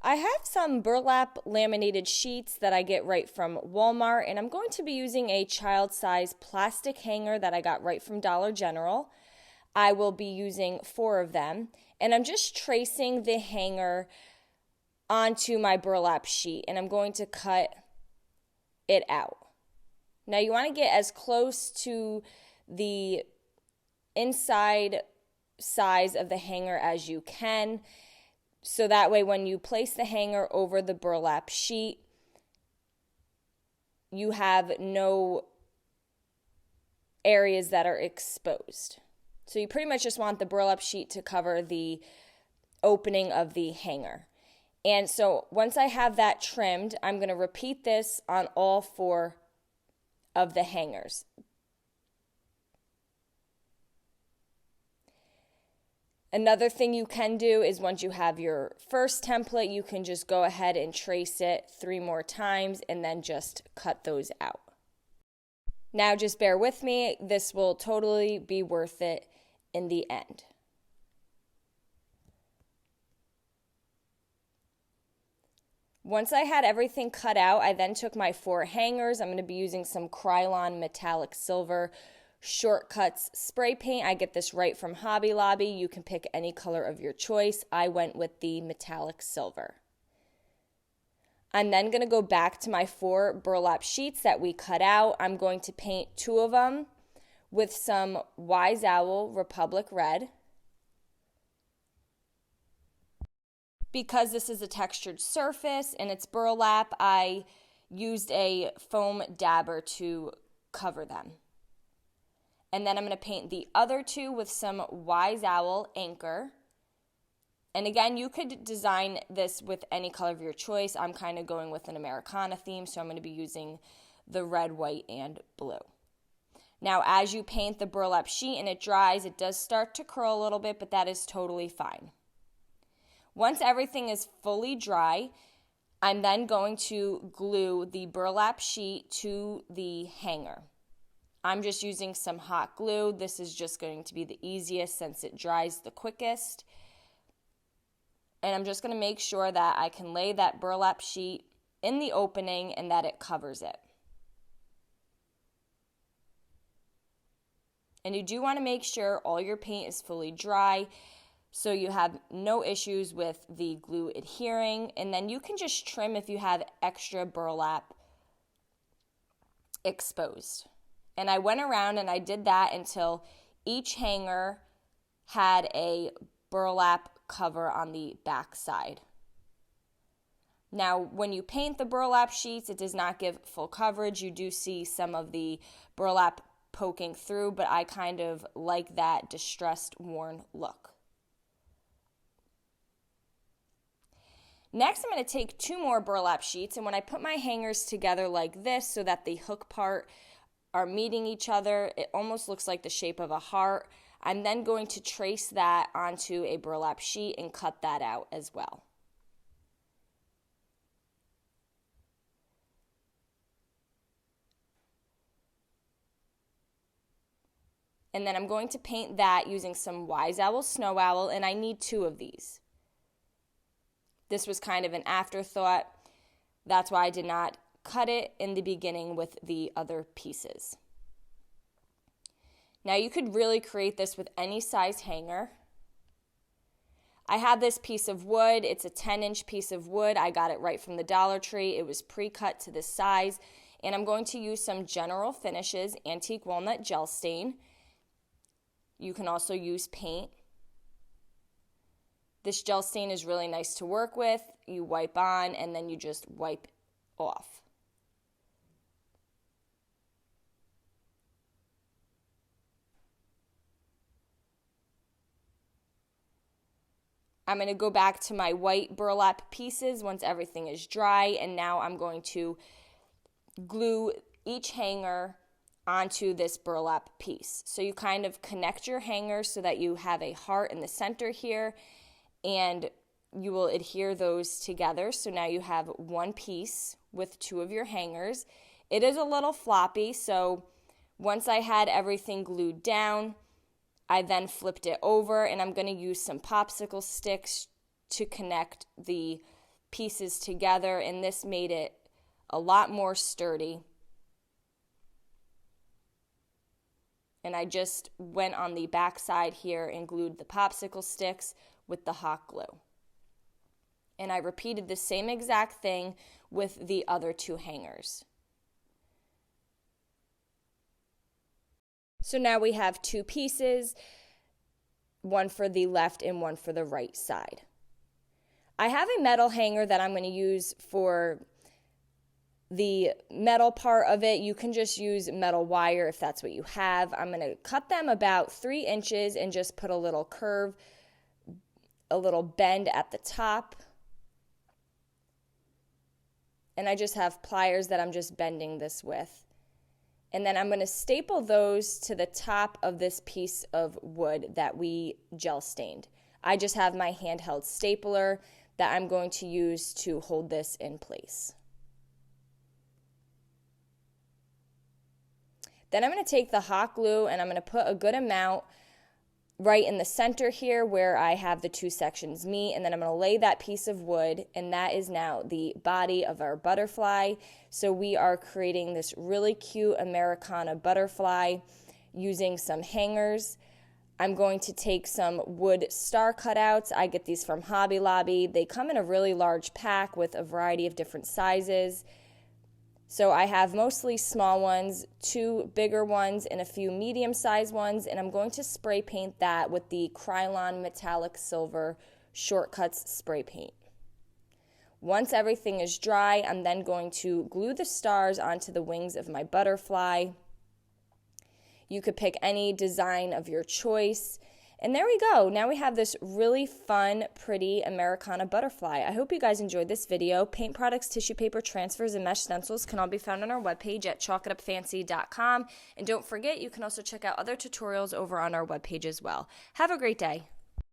I have some burlap laminated sheets that I get right from Walmart, and I'm going to be using a child-size plastic hanger that I got right from Dollar General. I will be using 4 of them, and I'm just tracing the hanger onto my burlap sheet, and I'm going to cut it out. Now you want to get as close to the inside size of the hanger as you can, so that way when you place the hanger over the burlap sheet, you have no areas that are exposed. So you pretty much just want the burlap sheet to cover the opening of the hanger. And so once I have that trimmed, I'm going to repeat this on all 4 of the hangers. Another thing you can do is once you have your first template, you can just go ahead and trace it 3 more times and then just cut those out. Now just bear with me, this will totally be worth it in the end. Once I had everything cut out, I then took my 4 hangers. I'm going to be using some Krylon metallic silver Shortcuts spray paint. I get this right from Hobby Lobby. You can pick any color of your choice. I went with the metallic silver. I'm then going to go back to my 4 burlap sheets that we cut out. I'm going to paint 2 of them with some Wise Owl Republic Red. Because this is a textured surface and it's burlap, I used a foam dabber to cover them. And then I'm going to paint the other 2 with some Wise Owl Anchor. And again, you could design this with any color of your choice. I'm kind of going with an Americana theme, so I'm going to be using the red, white, and blue. Now, as you paint the burlap sheet and it dries, it does start to curl a little bit, but that is totally fine. Once everything is fully dry, I'm then going to glue the burlap sheet to the hanger. I'm just using some hot glue. This is just going to be the easiest since it dries the quickest. And I'm just going to make sure that I can lay that burlap sheet in the opening and that it covers it. And you do want to make sure all your paint is fully dry so you have no issues with the glue adhering. And then you can just trim if you have extra burlap exposed. And I went around and I did that until each hanger had a burlap cover on the back side. Now, when you paint the burlap sheets, it does not give full coverage. You do see some of the burlap poking through, but I kind of like that distressed, worn look. Next, I'm going to take 2 more burlap sheets, and when I put my hangers together like this so that the hook part are meeting each other, it almost looks like the shape of a heart. I'm then going to trace that onto a burlap sheet and cut that out as well. And then I'm going to paint that using some Wise Owl Snow Owl, and I need 2 of these. This was kind of an afterthought. That's why I did not cut it in the beginning with the other pieces. Now you could really create this with any size hanger. I have this piece of wood. It's a 10-inch piece of wood. I got it right from the Dollar Tree. It was pre-cut to this size. And I'm going to use some General Finishes Antique Walnut Gel Stain. You can also use paint. This gel stain is really nice to work with. You wipe on and then you just wipe off. I'm going to go back to my white burlap pieces once everything is dry, and now I'm going to glue each hanger onto this burlap piece. So you kind of connect your hangers so that you have a heart in the center here, and you will adhere those together. So now you have one piece with 2 of your hangers. It is a little floppy, so once I had everything glued down, I then flipped it over, and I'm going to use some popsicle sticks to connect the pieces together, and this made it a lot more sturdy. And I just went on the back side here and glued the popsicle sticks with the hot glue. And I repeated the same exact thing with the other 2 hangers. So now we have 2 pieces, one for the left and one for the right side. I have a metal hanger that I'm going to use for the metal part of it. You can just use metal wire if that's what you have. I'm going to cut them about 3 inches and just put a little curve, a little bend at the top. And I just have pliers that I'm just bending this with. And then I'm going to staple those to the top of this piece of wood that we gel stained. I just have my handheld stapler that I'm going to use to hold this in place. Then I'm going to take the hot glue and I'm going to put a good amount right in the center here where I have the 2 sections meet, and then I'm going to lay that piece of wood, and that is now the body of our butterfly. So we are creating this really cute Americana butterfly using some hangers. I'm going to take some wood star cutouts. I get these from Hobby Lobby. They come in a really large pack with a variety of different sizes. So I have mostly small ones, 2 bigger ones, and a few medium-sized ones, and I'm going to spray paint that with the Krylon Metallic Silver Shortcuts spray paint. Once everything is dry, I'm then going to glue the stars onto the wings of my butterfly. You could pick any design of your choice. And there we go. Now we have this really fun, pretty Americana butterfly. I hope you guys enjoyed this video. Paint products, tissue paper, transfers, and mesh stencils can all be found on our webpage at chalkitupfancy.com. And don't forget, you can also check out other tutorials over on our webpage as well. Have a great day.